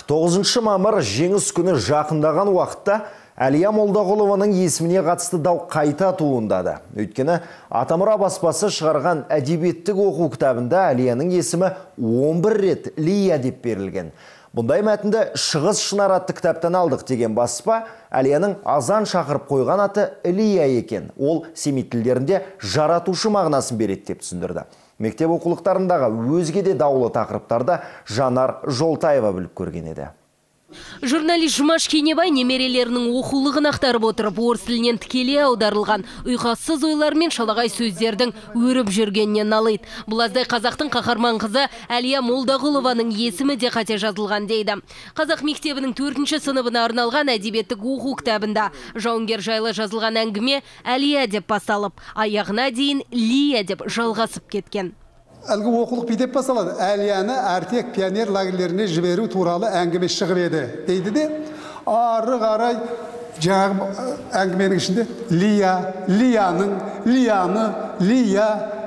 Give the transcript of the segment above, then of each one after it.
9 мамыр жеңіс күні жақындаған уақытта Әлия Молдағұлованың есіміне қатысты дау қайта туындады. Өйткені Атамұра баспасы шығарған әдебиеттік оқу кітабында Әлияның есімі 11 рет Лия деп берілген. Бұндай мәтінді Шығыс Шынар атты кітаптан алдық деген баспа Әлияның азан шақырып қойған аты Лия екен. Ол семей тілдерінде жаратушы мағынасын береді деп түсіндірді. Мектеп оқулықтарындағы өзге де даулы тақырыптарды Жанар Жолтаева біліп көрген еді. Журналист Жұмаш Кенебай немерелерінің оқулығын ақтарып отырып, орыс тілінен тікелей аударылған ұйқассыз ойлар мен шалағай сөздердің өріп жүргеннен налиды. Бұл аздай қазақтың қаһарман қызы Әлия Молдағұлованың есімі де қате жазылған дейді. Қазақ мектебінің 4-ші сыныбына арналған әдебиеттік оқу кітабында жауынгер жайлы жазылған әңгіме Әлия деп басталып, аяғына дейін Лия деп жалғасып кеткен. Әлгі оқулық бедеп басалады. Әлияны әртек пионер лагерлеріне жіберу туралы әңгіме шығып еді дейді де, ары қарай жаңағы әңгіменің ішінде Лияны,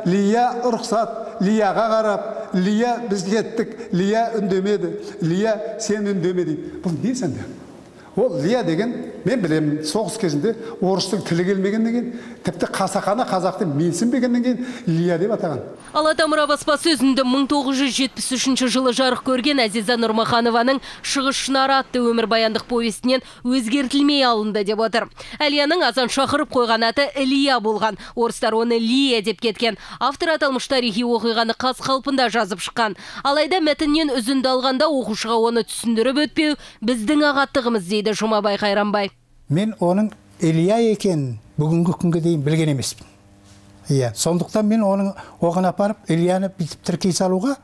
Лия ұрықсат, Лияға қарап, Лия біз кеттік, Лия үндемеді, Лия сен үндемеді. Бұл не сәнде? Ол Лия деген, мен білемін, соғыс кезінде орыстың тілі келмегеннен кейін, тіпті қасақана қазақты менсінбегеннен кейін Лия деп атаған. Ал Атамұра баспасы үзінді 1973 жылы жарық көрген Азиза Нұрмаханованың Шығыс Шынар атты өмірбаяндық повестінен өзгертілмей алынды деп отыр. Әлияның азан шақырып қойған аты Лия болған. Орыстар оны Лия деп кеткен. Автор аталмыш тарихи оқиғаны қаз қалпында жазып шыққан. Алайда мәтіннен үзінді алғанда оқушыға оны түсіндіріп өтпеу біздің ағаттығымыз дейді Жұмабай Қайранбай. Мен оның Лия екенін бүгінгі күнге дейін білген емеспін. Сондықтан мен оған апарып Лияны бітіп тіркей салуға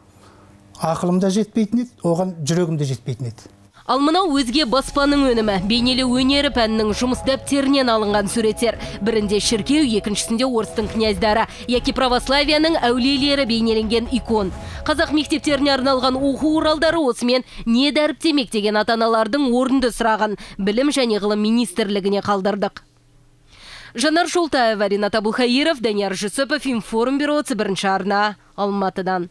ақылымда жетпейтін еді, оған жүрегімде жетпейтін еді. Ал мынау өзге баспаның өнімі. Бейнелі өнері пәнінің жұмыс дәптерінен алынған суреттер. Бірінде шіркеу, екіншісінде орыстың князьдары, яки православияның әулиелері бейнеленген икон. Қазақ мектептеріне арналған оқу құралдары осымен не дәріптемек деген ата-аналардың орынды сұрағын Білім және ғылым министрлігіне қалдырдық. Жанар Жолтаева, Ринат Абылхаиров, Данияр Жүсіпов, Информбюро, 1-ші арна, Алматыдан.